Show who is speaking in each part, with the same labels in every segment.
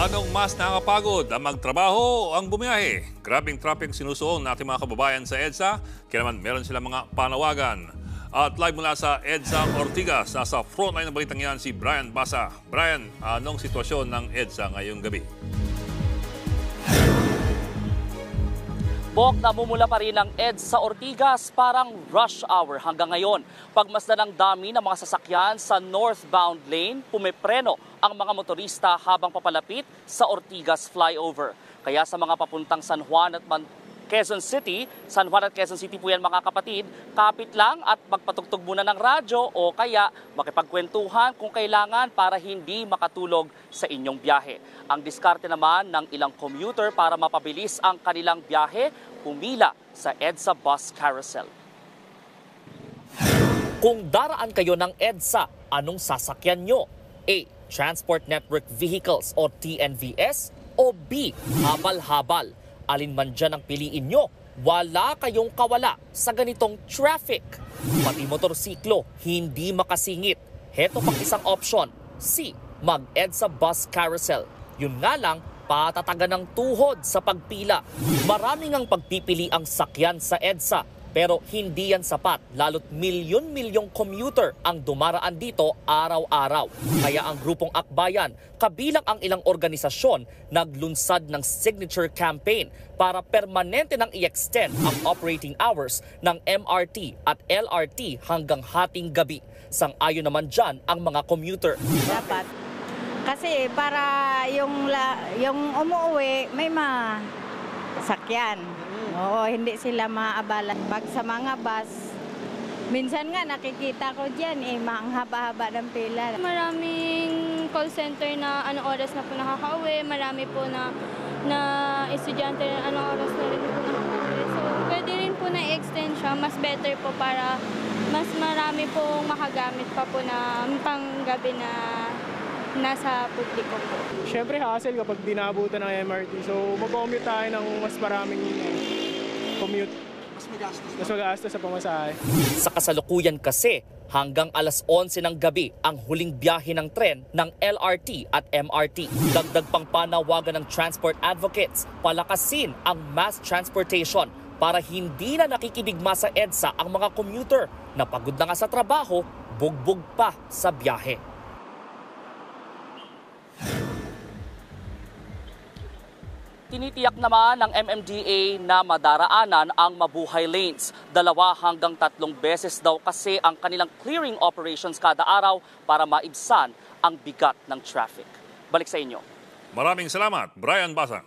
Speaker 1: Anong mas nakakapagod, ang magtrabaho o ang bumiyahe? Grabing traffic sinusuong natin mga kababayan sa EDSA, kaya naman meron silang mga panawagan. At live mula sa EDSA Ortigas, nasa frontline ng balitang yan si Brian Basa. Brian, anong sitwasyon ng EDSA ngayong gabi?
Speaker 2: Bok, namumula pa rin ang EDSA Ortigas, parang rush hour hanggang ngayon. Pagmasdan ng dami ng mga sasakyan sa northbound lane, pumipreno ang mga motorista habang papalapit sa Ortigas flyover. Kaya sa mga papuntang San Juan at Quezon City po yan mga kapatid, kapit lang at magpatugtog muna ng radyo o kaya makipagkwentuhan kung kailangan para hindi makatulog sa inyong biyahe. Ang diskarte naman ng ilang commuter para mapabilis ang kanilang biyahe, pumila sa EDSA Bus Carousel. Kung daraan kayo ng EDSA, anong sasakyan nyo? A. Transport Network Vehicles o TNVS o B. Habal-habal. Alin man dyan ang piliin nyo, wala kayong kawala sa ganitong traffic. Pati motorsiklo, hindi makasingit. Heto pang isang option, C. Mag-EDSA Bus Carousel. Yun nga lang, patatagan ng tuhod sa pagpila. Maraming ang pagpipili ang sakyan sa EDSA, pero hindi yan sapat, lalo't milyon-milyong commuter ang dumaraan dito araw-araw. Kaya ang grupong Akbayan, kabilang ang ilang organisasyon, naglunsad ng signature campaign para permanente nang i-extend ang operating hours ng MRT at LRT hanggang hating gabi. Sang-ayon naman dyan ang mga commuter.
Speaker 3: Dapat. Kasi para yung umuwi may masakyan. Oo, hindi sila maabala. Pag sa mga bus, minsan nga nakikita ko dyan, ang haba-haba ng pila.
Speaker 4: Maraming call center na anong oras na po nakakauwi, marami po na estudyante na anong oras na rin po nakakauwi. So, pwede rin po na i-extend siya, mas better po para mas marami pong makagamit pa po na panggabi na nasa publiko po.
Speaker 5: Siyempre hassle kapag dinabutan ng MRT. So mag-commute tayo ng mas maraming commute. Mas magastos sa pamasahe.
Speaker 2: Sa kasalukuyan kasi, hanggang alas 11 ng gabi ang huling biyahe ng tren ng LRT at MRT. Dagdag pang panawagan ng transport advocates, palakasin ang mass transportation para hindi na nakikidigma sa EDSA ang mga commuter na pagod na nga sa trabaho, bugbog pa sa biyahe. Tinitiyak naman ng MMDA na madaraanan ang mabuhay lanes. 2 hanggang 3 beses daw kasi ang kanilang clearing operations kada araw para maibsan ang bigat ng traffic. Balik sa inyo.
Speaker 1: Maraming salamat, Brian Basa.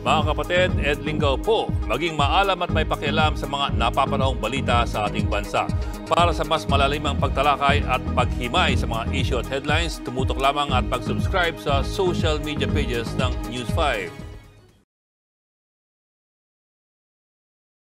Speaker 1: Mga kapatid, Ed Lingaw po, maging maalam at may pakialam sa mga napapanahong balita sa ating bansa. Para sa mas malalimang pagtalakay at paghimay sa mga issue at headlines, tumutok lamang at pag-subscribe sa social media pages ng News 5.